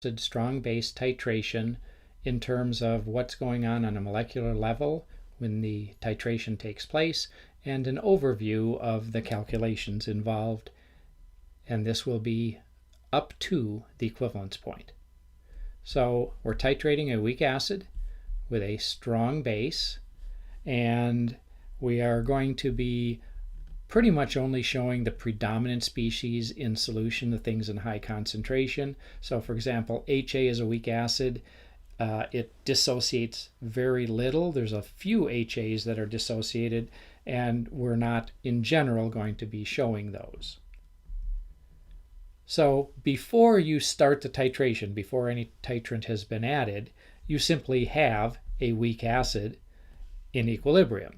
strong base titration in terms of what's going on a molecular level when the titration takes place, and an overview of the calculations involved, and this will be up to the equivalence point. So we're titrating a weak acid with a strong base, and we are going to be pretty much only showing the predominant species in solution, the things in high concentration. So for example, HA is a weak acid. It dissociates very little. There's a few HAs that are dissociated, and we're not in general going to be showing those. So before you start the titration, before any titrant has been added, you simply have a weak acid in equilibrium.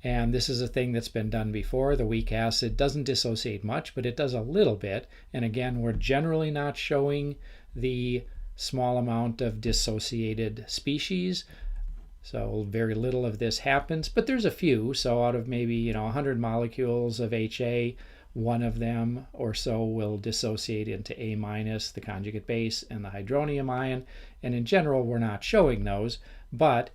And this is a thing that's been done before. The weak acid doesn't dissociate much, but it does a little bit. And again, we're generally not showing the small amount of dissociated species. So very little of this happens, but there's a few. So out of maybe 100 molecules of HA, one of them or so will dissociate into A-, the conjugate base, and the hydronium ion. And in general, we're not showing those, but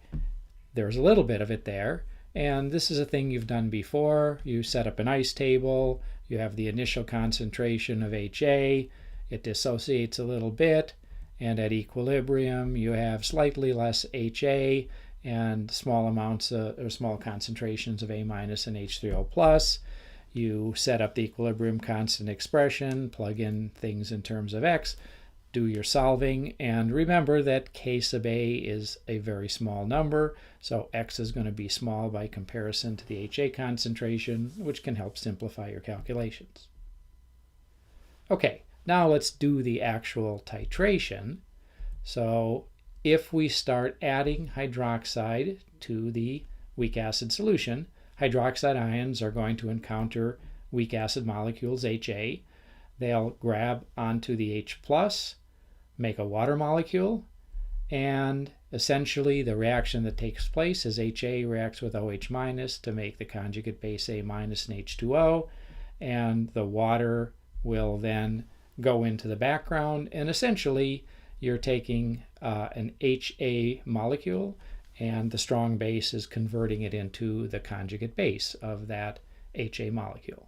there's a little bit of it there. And this is a thing you've done before. You set up an ice table, you have the initial concentration of HA, it dissociates a little bit, and at equilibrium you have slightly less HA and small amounts or small concentrations of A- and H3O+. You set up the equilibrium constant expression, plug in things in terms of X, do your solving, and remember that K sub A is a very small number, so X is going to be small by comparison to the HA concentration, which can help simplify your calculations. Okay, now let's do the actual titration. So if we start adding hydroxide to the weak acid solution, hydroxide ions are going to encounter weak acid molecules HA. They'll grab onto the H+, make a water molecule, and essentially the reaction that takes place is HA reacts with OH- to make the conjugate base A- and H2O, and the water will then go into the background, and essentially you're taking an HA molecule, and the strong base is converting it into the conjugate base of that HA molecule.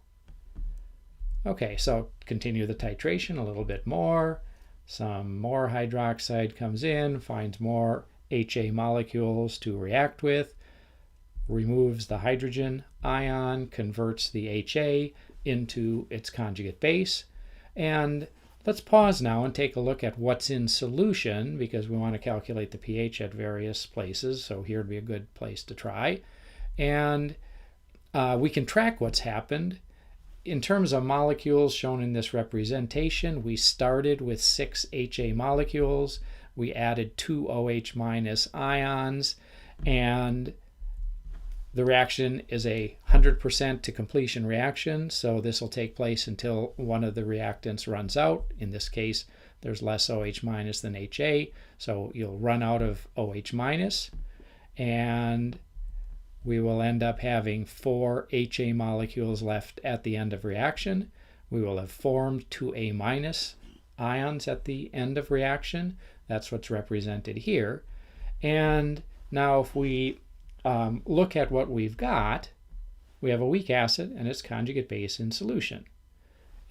Okay, so continue the titration a little bit more. Some more hydroxide comes in, finds more HA molecules to react with, removes the hydrogen ion, converts the HA into its conjugate base. And let's pause now and take a look at what's in solution, because we want to calculate the pH at various places. So here would be a good place to try. And we can track what's happened. In terms of molecules shown in this representation, we started with 6 HA molecules. We added 2 OH- ions, and the reaction is a 100% to completion reaction, so this will take place until one of the reactants runs out. In this case, there's less OH- than HA, so you'll run out of OH-, and we will end up having 4 HA molecules left at the end of reaction. We will have formed 2 A- ions at the end of reaction. That's what's represented here. And now if we look at what we've got, we have a weak acid and its conjugate base in solution.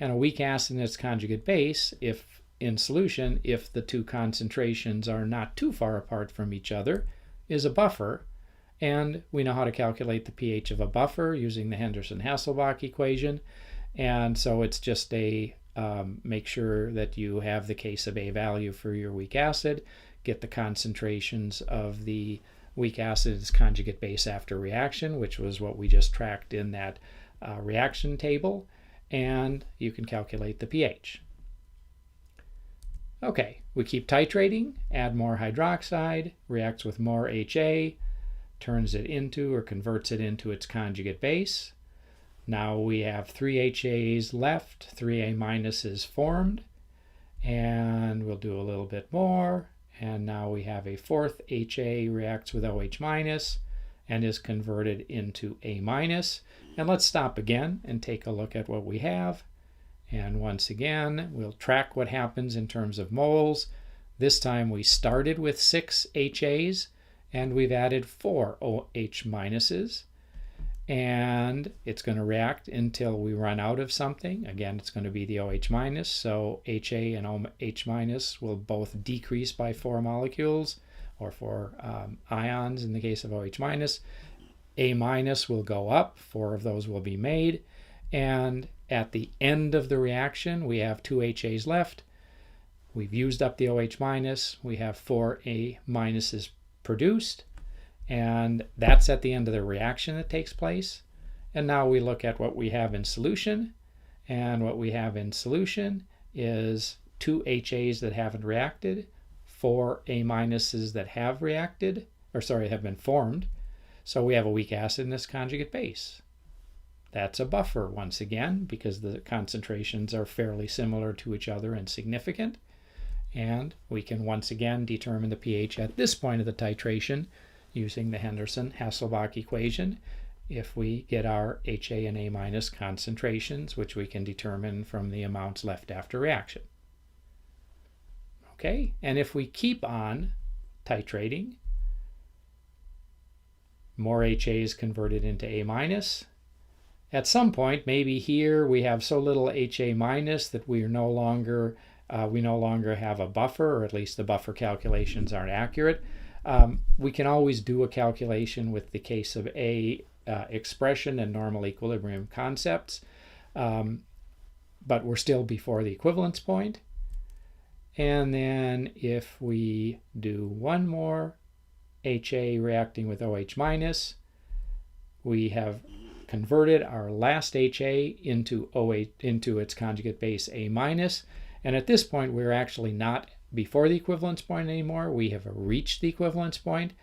And a weak acid and its conjugate base, if in solution, if the two concentrations are not too far apart from each other, is a buffer. And we know how to calculate the pH of a buffer using the Henderson-Hasselbalch equation. And so it's just a make sure that you have the K sub A value for your weak acid, get the concentrations of the weak acid's conjugate base after reaction, which was what we just tracked in that reaction table, and you can calculate the pH. Okay, we keep titrating, add more hydroxide, reacts with more HA, turns it into or converts it into its conjugate base. Now we have 3 HAs left, 3 A- is formed, and we'll do a little bit more, and now we have a 4th HA reacts with OH- and is converted into A-. And let's stop again and take a look at what we have. And once again, we'll track what happens in terms of moles. This time we started with 6 HAs and we've added 4 OH minuses. And it's going to react until we run out of something. Again, it's going to be the OH minus, so HA and OH minus will both decrease by 4 molecules, or 4 ions in the case of OH minus. A minus will go up, 4 of those will be made, and at the end of the reaction we have 2 HAs left. We've used up the OH minus, we have 4 A minuses produced, and that's at the end of the reaction that takes place. And now we look at what we have in solution, and what we have in solution is 2 HAs that haven't reacted, 4 A minuses that have reacted, or sorry, have been formed. So we have a weak acid in this conjugate base. That's a buffer once again, because the concentrations are fairly similar to each other and significant. And we can once again determine the pH at this point of the titration using the Henderson-Hasselbalch equation if we get our HA and A minus concentrations, which we can determine from the amounts left after reaction. Okay, and if we keep on titrating, more HAs converted into A minus. At some point, maybe here we have so little HA minus that we no longer have a buffer, or at least the buffer calculations aren't accurate. We can always do a calculation with the case of A expression and normal equilibrium concepts, but we're still before the equivalence point. And then if we do one more HA reacting with OH minus, we have converted our last HA into its conjugate base A minus, and at this point we're actually not before the equivalence point anymore. We have reached the equivalence point,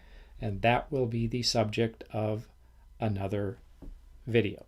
and that will be the subject of another video.